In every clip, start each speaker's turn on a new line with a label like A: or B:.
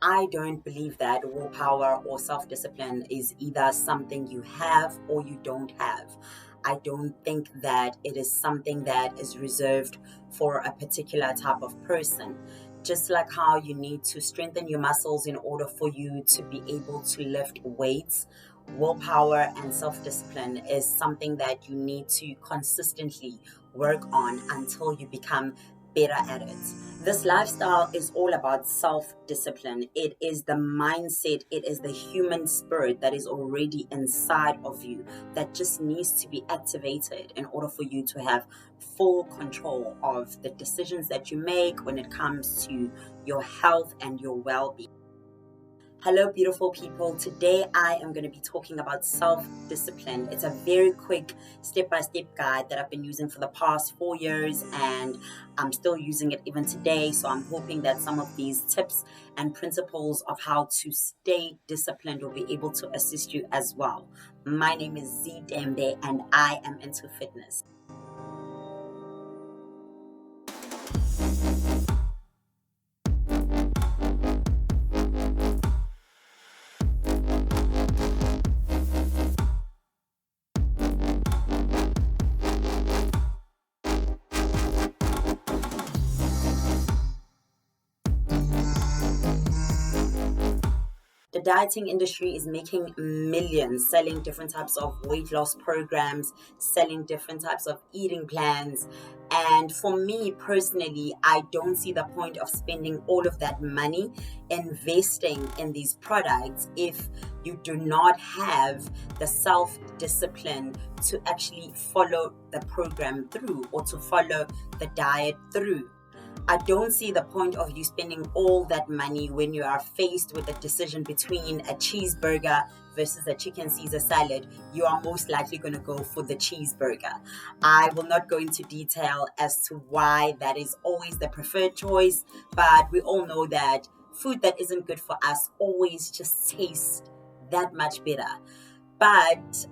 A: I don't believe that willpower or self-discipline is either something you have or you don't have. I don't think that it is something that is reserved for a particular type of person. Just like how you need to strengthen your muscles in order for you to be able to lift weights, willpower and self-discipline is something that you need to consistently work on until you become better at it. This lifestyle is all about self-discipline. It is the mindset, it is the human spirit that is already inside of you that just needs to be activated in order for you to have full control of the decisions that you make when it comes to your health and your well-being. Hello, beautiful people. Today I am going to be talking about self-discipline. It's a very quick step-by-step guide that I've been using for the past 4 years, and I'm still using it even today. So I'm hoping that some of these tips and principles of how to stay disciplined will be able to assist you as well. My name is Z Dembe and I am into fitness. The dieting industry is making millions selling different types of weight loss programs, selling different types of eating plans. And for me personally, I don't see the point of spending all of that money investing in these products if you do not have the self-discipline to actually follow the program through or to follow the diet through. I don't see the point of you spending all that money when you are faced with a decision between a cheeseburger versus a chicken Caesar salad. You are most likely going to go for the cheeseburger. I will not go into detail as to why that is always the preferred choice, but we all know that food that isn't good for us always just tastes that much better. But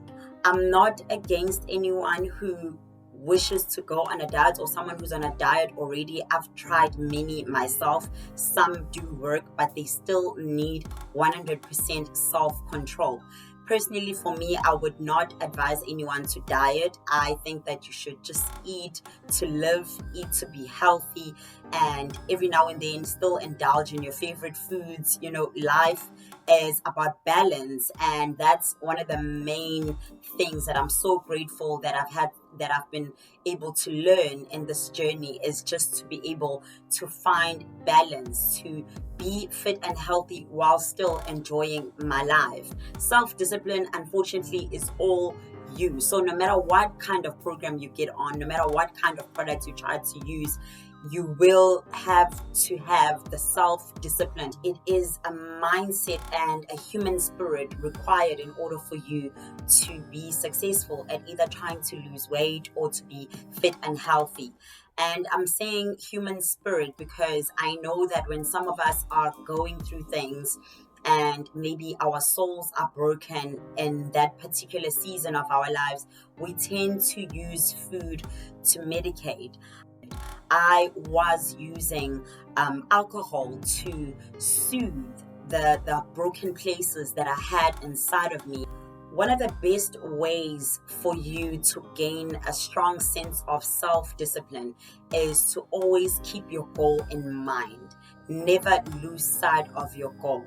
A: I'm not against anyone who wishes to go on a diet or someone who's on a diet already. I've tried many myself. Some do work, but they still need 100% self-control. Personally, for me, I would not advise anyone to diet. I think that you should just eat to live, eat to be healthy, and every now and then still indulge in your favorite foods. Life is about balance, and that's one of the main things that I'm so grateful that I've been able to learn in this journey, is just to be able to find balance, to be fit and healthy while still enjoying my life. Self-discipline, unfortunately, is all you. So no matter what kind of program you get on, no matter what kind of products you try to use, you will have to have the self-discipline. It is a mindset and a human spirit required in order for you to be successful at either trying to lose weight or to be fit and healthy. And I'm saying human spirit because I know that when some of us are going through things and maybe our souls are broken in that particular season of our lives, we tend to use food to medicate. I was using alcohol to soothe the broken places that I had inside of me. One of the best ways for you to gain a strong sense of self-discipline is to always keep your goal in mind. Never lose sight of your goal.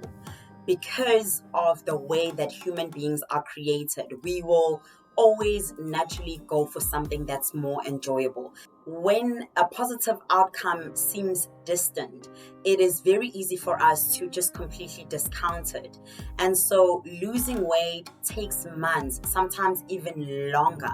A: Because of the way that human beings are created, we will always naturally go for something that's more enjoyable. When a positive outcome seems distant, it is very easy for us to just completely discount it. And so losing weight takes months, sometimes even longer.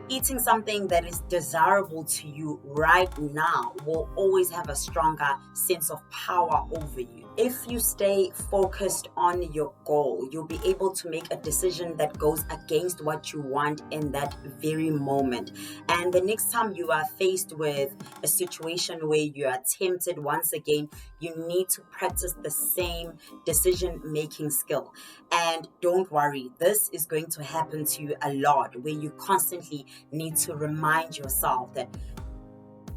A: Eating something that is desirable to you right now will always have a stronger sense of power over you. If you stay focused on your goal, you'll be able to make a decision that goes against what you want in that very moment. And the next time you are faced with a situation where you are tempted once again, you need to practice the same decision-making skill. And don't worry, this is going to happen to you a lot, where you constantly need to remind yourself that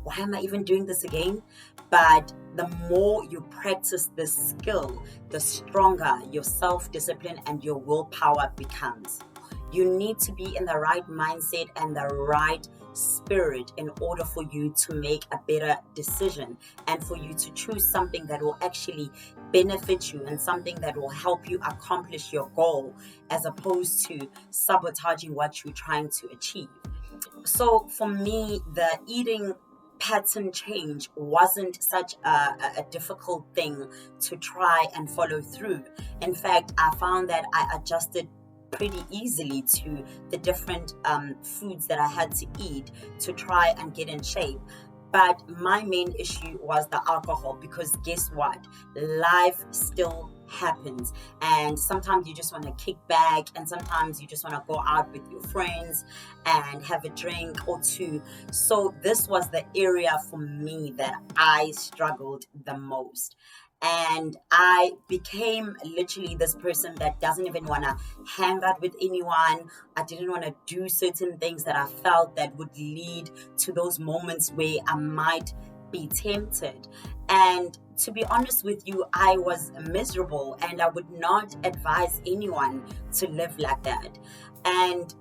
A: why am I even doing this again? But the more you practice this skill, the stronger your self-discipline and your willpower becomes. You need to be in the right mindset and the right spirit in order for you to make a better decision and for you to choose something that will actually benefit you and something that will help you accomplish your goal, as opposed to sabotaging what you're trying to achieve. So for me, the eating pattern change wasn't such a difficult thing to try and follow through. In fact, I found that I adjusted pretty easily to the different foods that I had to eat to try and get in shape. But my main issue was the alcohol, because guess what? Life still happens, and sometimes you just want to kick back, and sometimes you just want to go out with your friends and have a drink or two. So this was the area for me that I struggled the most. And I became literally this person that doesn't even want to hang out with anyone. I didn't want to do certain things that I felt that would lead to those moments where I might be tempted. And to be honest with you, I was miserable, and I would not advise anyone to live like that. And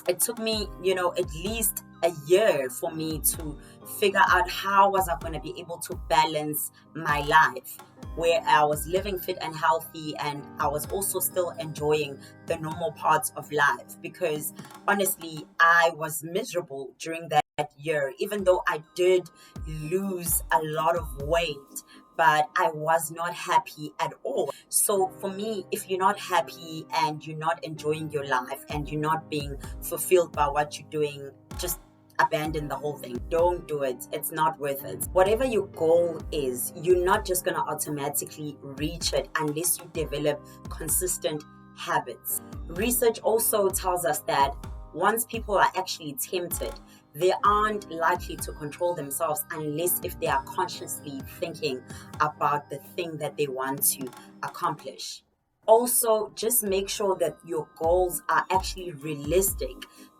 A: it took me, at least a year for me to figure out how was I going to be able to balance my life, where I was living fit and healthy, and I was also still enjoying the normal parts of life. Because honestly, I was miserable during that year, even though I did lose a lot of weight, but I was not happy at all. So for me, if you're not happy and you're not enjoying your life and you're not being fulfilled by what you're doing, just abandon the whole thing. Don't do it. It's not worth it. Whatever your goal is, you're not just going to automatically reach it unless you develop consistent habits. Research also tells us that once people are actually tempted, they aren't likely to control themselves unless if they are consciously thinking about the thing that they want to accomplish. Also, just make sure that your goals are actually realistic,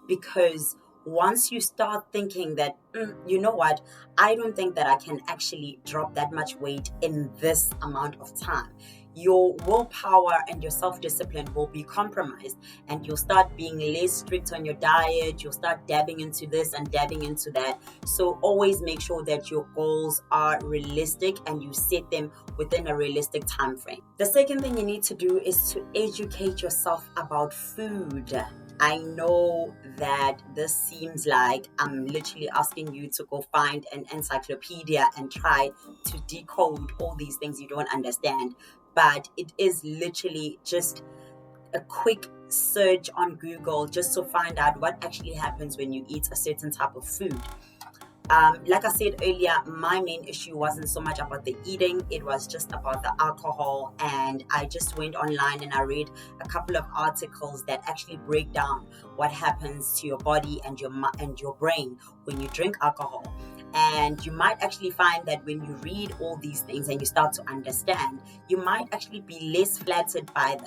A: because once you start thinking that, you know what, I don't think that I can actually drop that much weight in this amount of time, your willpower and your self-discipline will be compromised, and you'll start being less strict on your diet. You'll start dabbing into this and dabbing into that. So always make sure that your goals are realistic and you set them within a realistic time frame. The second thing you need to do is to educate yourself about food. I know that this seems like I'm literally asking you to go find an encyclopedia and try to decode all these things you don't understand, but it is literally just a quick search on Google just to find out what actually happens when you eat a certain type of food. Like I said earlier, my main issue wasn't so much about the eating, it was just about the alcohol. And I just went online and I read a couple of articles that actually break down what happens to your body and your brain when you drink alcohol. And you might actually find that when you read all these things and you start to understand, you might actually be less flattered by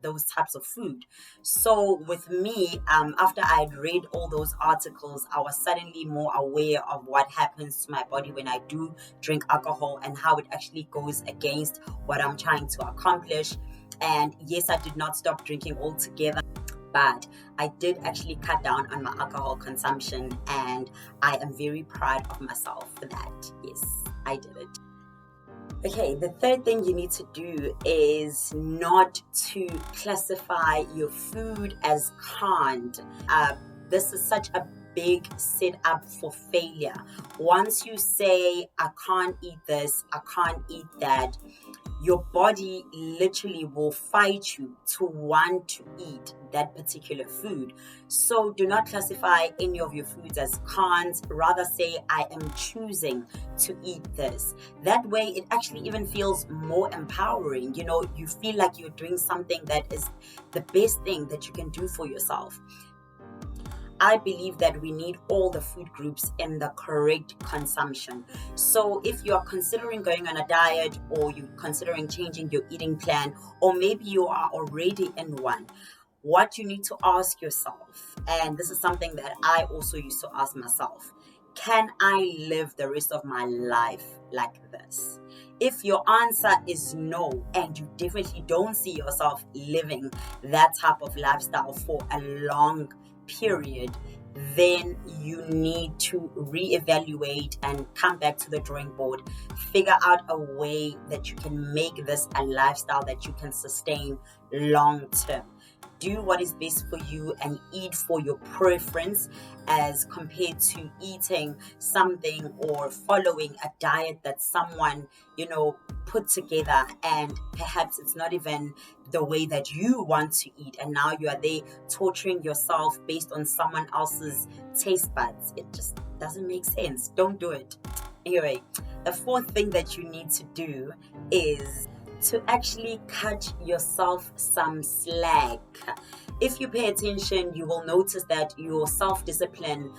A: those types of food. So with me, after I'd read all those articles, I was suddenly more aware of what happens to my body when I do drink alcohol and how it actually goes against what I'm trying to accomplish. And yes, I did not stop drinking altogether, but I did actually cut down on my alcohol consumption, and I am very proud of myself for that. Yes, I did it. Okay, the third thing you need to do is not to classify your food as canned. This is such a big setup for failure. Once you say, I can't eat this, I can't eat that, your body literally will fight you to want to eat that particular food. So do not classify any of your foods as cans. Rather say, I am choosing to eat this. That way, it actually even feels more empowering. You feel like you're doing something that is the best thing that you can do for yourself. I believe that we need all the food groups in the correct consumption. So if you are considering going on a diet, or you're considering changing your eating plan, or maybe you are already in one, what you need to ask yourself, and this is something that I also used to ask myself, Can I live the rest of my life like this? If your answer is no, and you definitely don't see yourself living that type of lifestyle for a long period, then you need to reevaluate and come back to the drawing board. Figure out a way that you can make this a lifestyle that you can sustain long term. Do what is best for you and eat for your preference, as compared to eating something or following a diet that someone, put together, and perhaps it's not even the way that you want to eat, and now you are there torturing yourself based on someone else's taste buds. It just doesn't make sense. Don't do it. Anyway, the fourth thing that you need to do is to actually cut yourself some slack. If you pay attention, you will notice that your self-discipline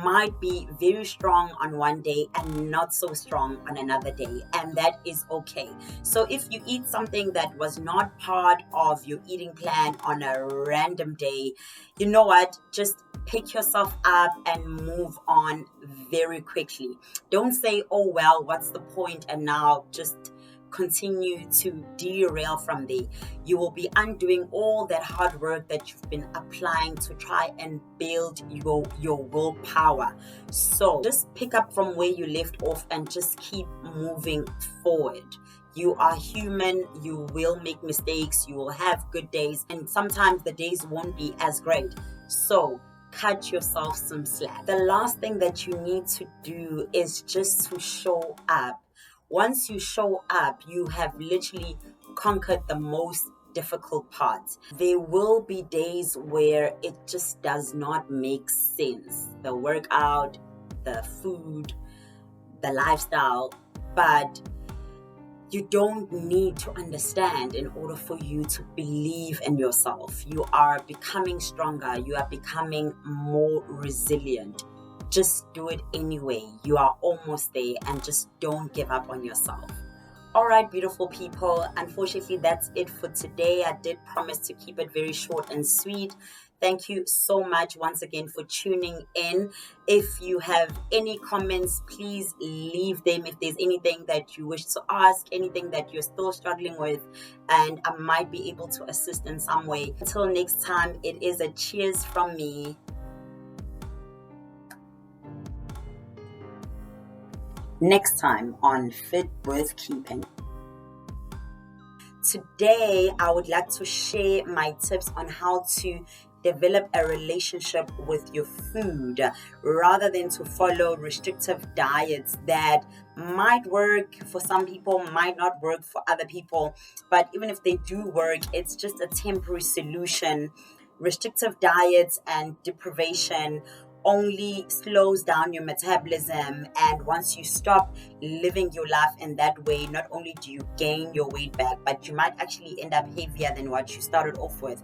A: might be very strong on one day and not so strong on another day, and that is okay. So if you eat something that was not part of your eating plan on a random day, you know what, just pick yourself up and move on very quickly. Don't say, oh well, what's the point, and now just continue to derail from there. You will be undoing all that hard work that you've been applying to try and build your willpower. So just pick up from where you left off and just keep moving forward. You are human, you will make mistakes, you will have good days, and sometimes the days won't be as great. So cut yourself some slack. The last thing that you need to do is just to show up. Once you show up, you have literally conquered the most difficult part. There will be days where it just does not make sense. The workout, the food, the lifestyle, but you don't need to understand in order for you to believe in yourself. You are becoming stronger. You are becoming more resilient. Just do it anyway. You are almost there, and just don't give up on yourself. All right, beautiful people. Unfortunately, that's it for today. I did promise to keep it very short and sweet. Thank you so much once again for tuning in. If you have any comments, please leave them. If there's anything that you wish to ask, anything that you're still struggling with, and I might be able to assist in some way. Until next time, it is a cheers from me. Next time on Fit Worth Keeping. Today, I would like to share my tips on how to develop a relationship with your food rather than to follow restrictive diets that might work for some people, might not work for other people. But even if they do work, it's just a temporary solution. Restrictive diets and deprivation only slows down your metabolism, and once you stop living your life in that way, not only do you gain your weight back, but you might actually end up heavier than what you started off with.